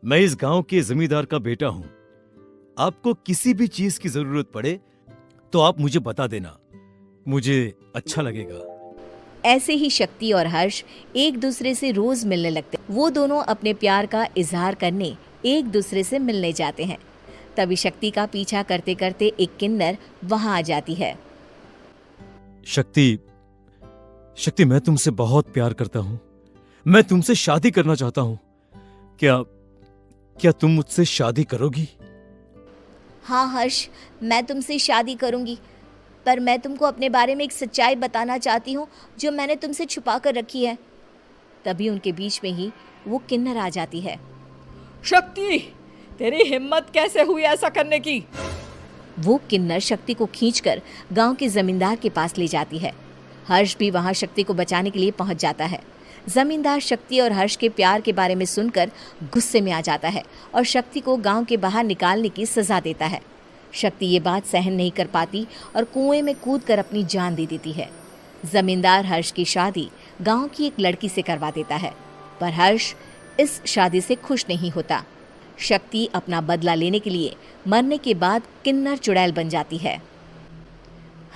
मैं इस गांव के जमींदार का बेटा हूं। आपको किसी भी चीज की जरूरत पड़े तो आप मुझे बता देना, मुझे अच्छा लगेगा। ऐसे ही शक्ति और हर्ष एक दूसरे से रोज मिलने लगते। वो दोनों अपने प्यार का इजहार करने एक दूसरे से मिलने जाते हैं। तभी शक्ति का पीछा करते करते एक किन्नर वहां आ जाती है। शक्ति, शक्ति, मैं तुमसे बहुत प्यार करता हूं। मैं तुमसे शादी करना चाहता हूं। क्या क्या तुम मुझसे शादी करोगी? हाँ हर्ष, मैं तुमसे शादी करूंगी, पर मैं तुमको अपने बारे में एक सच्चाई बताना चाहती हूँ जो मैंने तुमसे छुपा कर रखी है। तभी उनके बीच में ही वो किन्नर आ जाती है। शक्ति, तेरी हिम्मत कैसे हुई ऐसा करने की? वो किन्नर शक्ति को खींचकर गांव के जमींदार के पास ले जाती है। हर्ष भी वहां शक्ति को बचाने के लिए पहुंच जाता है। जमींदार शक्ति और हर्ष के प्यार के बारे में सुनकर गुस्से में आ जाता है और शक्ति को गांव के बाहर निकालने की सजा देता है। शक्ति ये बात सहन नहीं कर पाती और कुएं में कूदकर अपनी जान दे देती है। जमींदार हर्ष की शादी गांव की एक लड़की से करवा देता है, पर हर्ष इस शादी से खुश नहीं होता। शक्ति अपना बदला लेने के लिए मरने के बाद किन्नर चुड़ैल बन जाती है।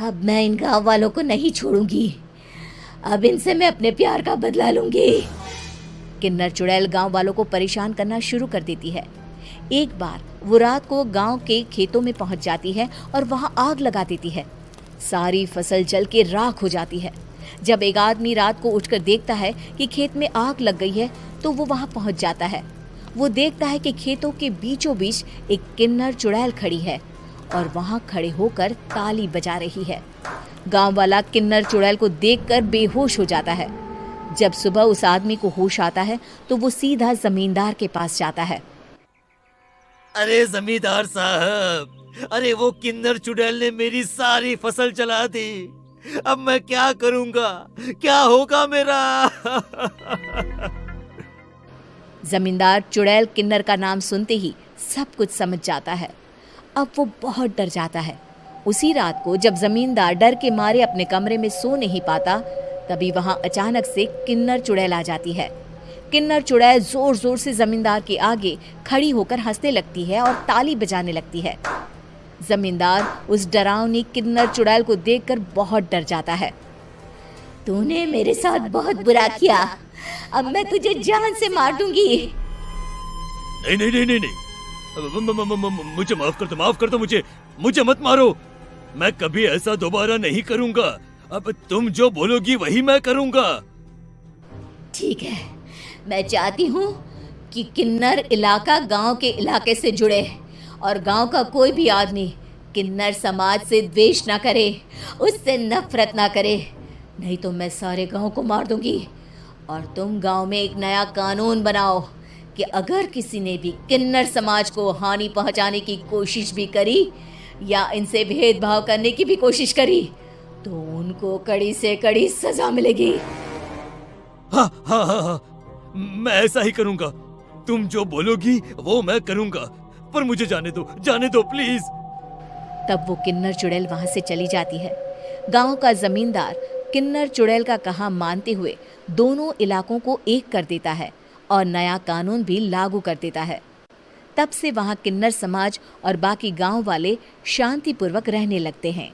अब मैं इन गांव वालों को नहीं छोड़ूंगी, अब इनसे मैं अपने प्यार का बदला लूंगी। किन्नर चुड़ैल गांव वालों को परेशान करना शुरू कर देती है। एक बार वो रात को गांव के खेतों में पहुंच जाती है और वहां आग लगा देती है। सारी फसल जल के राख हो जाती है। जब एक आदमी रात को उठकर देखता है कि खेत में आग लग गई है तो वो वहां पहुंच जाता है। वो देखता है कि खेतों के बीचों बीच एक किन्नर चुड़ैल खड़ी है और वहां खड़े होकर ताली बजा रही है। गांव वाला किन्नर चुड़ैल को देखकर बेहोश हो जाता है। जब सुबह उस आदमी को होश आता है तो वो सीधा जमींदार के पास जाता है। अरे जमींदार साहब, अरे वो किन्नर चुड़ैल ने मेरी सारी फसल जला दी। अब मैं क्या करूंगा, क्या होगा मेरा? जमींदार चुड़ैल किन्नर का नाम सुनते ही सब कुछ समझ जाता है। अब वो बहुत डर जाता है। उसी रात को जब जमींदार डर के मारे अपने कमरे में सो नहीं पाता, तभी वहां अचानक से किन्नर चुड़ैल आ जाती है। किन्नर चुड़ैल जोर जोर से जमींदार के आगे खड़ी होकर हंसने लगती है और ताली बजाने लगती है। जमींदार उस डरावनी किन्नर चुड़ैल को देखकर बहुत डर जाता है। तूने मेरे साथ बहुत बुरा किया, अब मैं तुझे जान से मार दूंगी। नहीं नहीं नहीं नहीं नहीं, मुझे माफ कर दो, मुझे मत मारो। मैं कभी ऐसा दोबारा नहीं करूंगा। अब तुम जो बोलोगी वही मैं करूंगा। ठीक है, मैं चाहती हूँ कि किन्नर इलाका गांव के इलाके से जुड़े और गांव का कोई भी आदमी किन्नर समाज से द्वेष ना करे, उससे नफरत ना करे, नहीं तो मैं सारे गांव को मार दूंगी। और तुम गांव में एक नया कानून बनाओ कि अगर किसी ने भी किन्नर समाज को हानि पहुंचाने की कोशिश भी करी या इनसे भेदभाव करने की भी कोशिश करी तो उनको कड़ी से कड़ी सजा मिलेगी। हाँ हाँ हाँ हाँ, मैं ऐसा ही करूंगा। तुम जो बोलोगी वो मैं करूंगा, पर मुझे जाने दो प्लीज। तब वो किन्नर चुड़ैल वहां से चली जाती है। गांव का जमींदार किन्नर चुड़ैल का कहा मानते हुए दोनों इलाकों को एक कर देता है और नया कानून भी लागू कर देता है। तब से वहां किन्नर समाज और बाकी गांव वाले शांतिपूर्वक रहने लगते हैं।